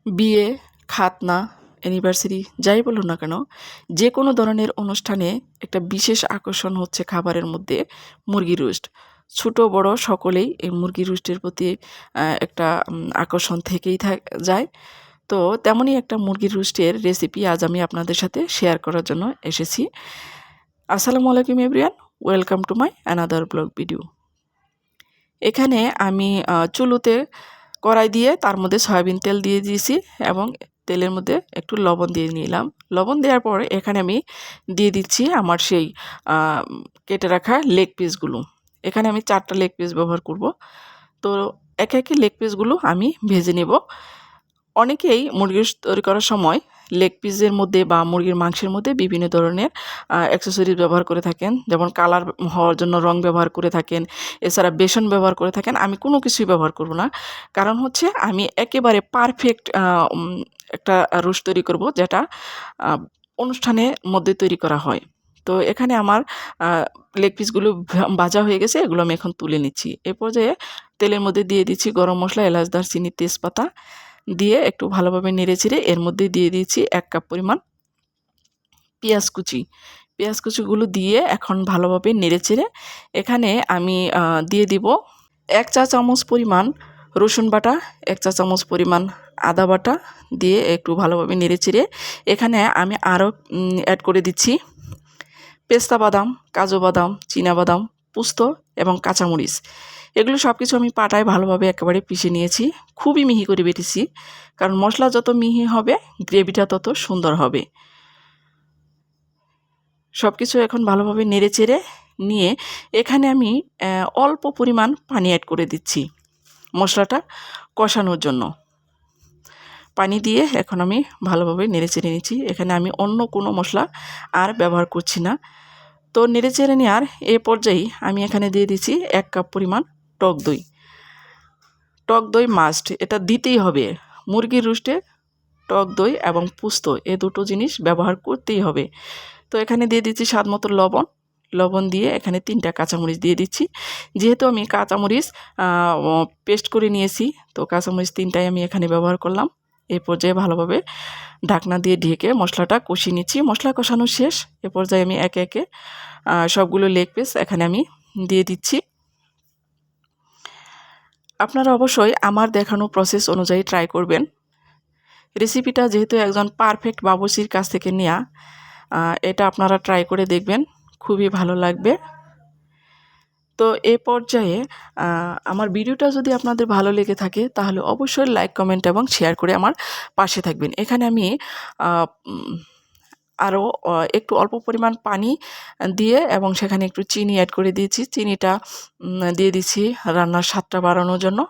বিয়ে, খাতনা, অ্যানিভার্সারি যাই বলুন না কেন, যে কোনো ধরনের অনুষ্ঠানে একটা বিশেষ আকর্ষণ হচ্ছে খাবারের মধ্যে মুরগি রোস্ট। ছোট বড় সকলেই এই মুরগি রোস্টের প্রতি একটা আকর্ষণ থেকেই যায়। তো তেমনই একটা মুরগির রোস্টের রেসিপি আজ আমি আপনাদের সাথে শেয়ার করার জন্য এসেছি। আসসালামু আলাইকুম everyone, welcome to my another blog video. এখানে আমি চুলোতে কড়াই দিয়ে তার মধ্যে সয়াবিন তেল দিয়ে দিয়েছি এবং তেলের মধ্যে একটু লবণ দিয়ে নিলাম। লবণ দেওয়ার পর এখানে আমি দিয়ে দিচ্ছি আমার সেই কেটে রাখা লেগ পিসগুলো। এখানে আমি 4টা লেগ পিস ব্যবহার করব। তো একে একে লেগ পিসগুলো আমি ভেজে নেব। অনেকেই মুরগি তৈরি করার সময় লেগ পিসের মধ্যে বা মুরগির মাংসের মধ্যে বিভিন্ন ধরনের অ্যাক্সেসরিজ ব্যবহার করে থাকেন, যেমন কালার হওয়ার জন্য রং ব্যবহার করে থাকেন, এছাড়া বেসন ব্যবহার করে থাকেন। আমি কোনো কিছুই ব্যবহার করব না, কারণ হচ্ছে আমি একেবারে পারফেক্ট একটা রোস্ট তৈরি করব, যেটা অনুষ্ঠানের মধ্যে তৈরি করা হয়। তো এখানে আমার লেগ পিসগুলো ভাজা হয়ে গেছে, এগুলো আমি এখন তুলে নিচ্ছি। এ পর্যায়ে তেলের মধ্যে দিয়ে দিচ্ছি গরম মশলা, এলাচ, দারচিনি, তেজপাতা দিয়ে একটু ভালোভাবে নেড়েচেড়ে এর মধ্যে দিয়ে দিয়েছি 1 কাপ পরিমাণ পেঁয়াজ কুচি। পেঁয়াজ কুচিগুলো দিয়ে এখন ভালোভাবে নেড়েচেড়ে এখানে আমি দিয়ে দিব 1 চা চামচ পরিমাণ রসুন বাটা, 1 চা চামচ পরিমাণ আদা বাটা দিয়ে একটু ভালোভাবে নেড়েচেড়ে এখানে আমি আরও অ্যাড করে দিচ্ছি পেস্তা বাদাম, কাজু বাদাম, চীনা বাদাম, পোস্ত এবং কাঁচামরিচ। এগুলো সব কিছু আমি পাটায় ভালোভাবে একেবারে পিষে নিয়েছি, খুবই মিহি করে বেটেছি, কারণ মশলা যত মিহি হবে গ্রেভিটা তত সুন্দর হবে। সব কিছু এখন ভালোভাবে নেড়েচেড়ে নিয়ে এখানে আমি অল্প পরিমাণ পানি অ্যাড করে দিচ্ছি মশলাটা কষানোর জন্য। পানি দিয়ে এখন আমি ভালোভাবে নেড়েচেড়ে নিচ্ছি। এখানে আমি অন্য কোনো মশলা আর ব্যবহার করছি না। তো নেড়েচেড়ে নেওয়ার এ পর্যায়ে আমি এখানে দিয়ে দিচ্ছি 1 কাপ পরিমাণ টক দই। টক দই মাস্ট, এটা দিতেই হবে। মুরগির রোস্টে টক দই এবং পোস্ত এ দুটো জিনিস ব্যবহার করতেই হবে। তো এখানে দিয়ে দিচ্ছি স্বাদ মতো লবণ। লবণ দিয়ে এখানে 3টা কাঁচামরিচ দিয়ে দিচ্ছি। যেহেতু আমি কাঁচামরিচ পেস্ট করে নিয়েছি, তো কাঁচামরিচ 3টাই আমি এখানে ব্যবহার করলাম। এই পর্যায়ে ভালোভাবে ঢাকনা দিয়ে ঢেকে মশলাটা কষিয়ে নিচ্ছি। মশলা কষানো শেষ। এ পর্যায়ে আমি একে একে সবগুলো লেগ পিস এখানে আমি দিয়ে দিচ্ছি। আপনারা অবশ্যই আমার দেখানো প্রসেস অনুযায়ী ট্রাই করবেন। রেসিপিটা যেহেতু একজন পারফেক্ট বাবুর্চির কাছ থেকে নেওয়া, এটা আপনারা ট্রাই করে দেখবেন, খুবই ভালো লাগবে। তো এ পর্যায়ে আমার ভিডিওটা যদি আপনাদের ভালো লেগে থাকে তাহলে অবশ্যই লাইক, কমেন্ট এবং শেয়ার করে আমার পাশে থাকবেন। এখানে আমি আরও একটু অল্প পরিমাণ পানি দিয়ে এবং সেখানে একটু চিনি অ্যাড করে দিয়েছি। চিনিটা দিয়ে দিচ্ছি রান্নার স্বাদটা বাড়ানোর জন্য।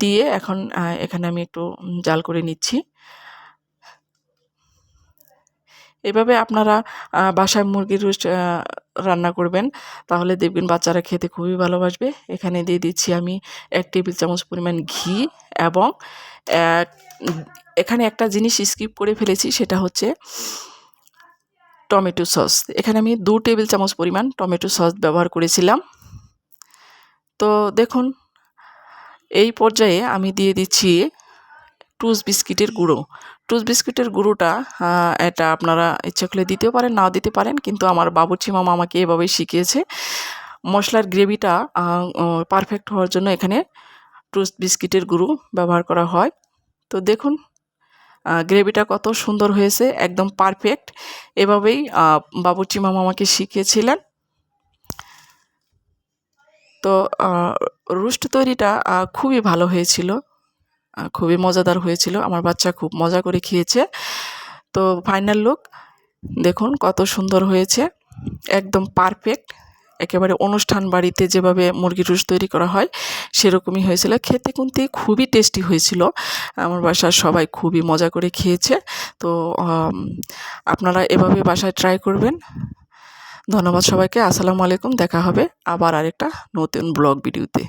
দিয়ে এখন এখানে আমি একটু জাল করে নিচ্ছি। এভাবে আপনারা বাসায় মুরগির রোস্ট রান্না করবেন, তাহলে দেখবেন বাচ্চারা খেতে খুবই ভালোবাসবে। এখানে দিয়ে দিচ্ছি আমি 1 টেবিল চামচ পরিমাণ ঘি এবং এখানে একটা জিনিস স্কিপ করে ফেলেছি, সেটা হচ্ছে টমেটো সস। এখানে আমি 2 টেবিল চামচ পরিমাণ টমেটো সস ব্যবহার করেছিলাম। তো দেখুন এই পর্যায়ে আমি দিয়ে দিচ্ছি টুস বিস্কিটের গুঁড়ো। টুস বিস্কিটের গুঁড়োটা এটা আপনারা ইচ্ছা করলে দিতেও পারেন, নাও দিতে পারেন, কিন্তু আমার বাবুর্চি মামা আমাকে এভাবেই শিখিয়েছে। মশলার গ্রেভিটা পারফেক্ট হওয়ার জন্য এখানে টুস বিস্কিটের গুঁড়ো ব্যবহার করা হয়। তো দেখুন গ্রেভিটা কত সুন্দর হয়েছে, একদম পারফেক্ট। এভাবেই বাবুর্চি মামা আমাকে শিখিয়েছিলেন। তো রোস্ট তৈরিটা খুবই ভালো হয়েছিল, খুবই মজাদার হয়েছিল। আমার বাচ্চা খুব মজা করে খেয়েছে। তো ফাইনাল লুক দেখুন কত সুন্দর হয়েছে, একদম পারফেক্ট। একেবারে অনুষ্ঠান বাড়িতে যেভাবে মুরগির রোস্ট তৈরি করা হয় সেরকমই হয়েছিল। খেতে কিন্তু খুবই টেস্টি হয়েছিল। আমার বাসার সবাই খুবই মজা করে খেয়েছে। তো আপনারা এভাবে বাসায় ট্রাই করবেন। ধন্যবাদ সবাইকে। আসসালামু আলাইকুম। দেখা হবে আবার আরেকটা নতুন ব্লগ ভিডিওতে।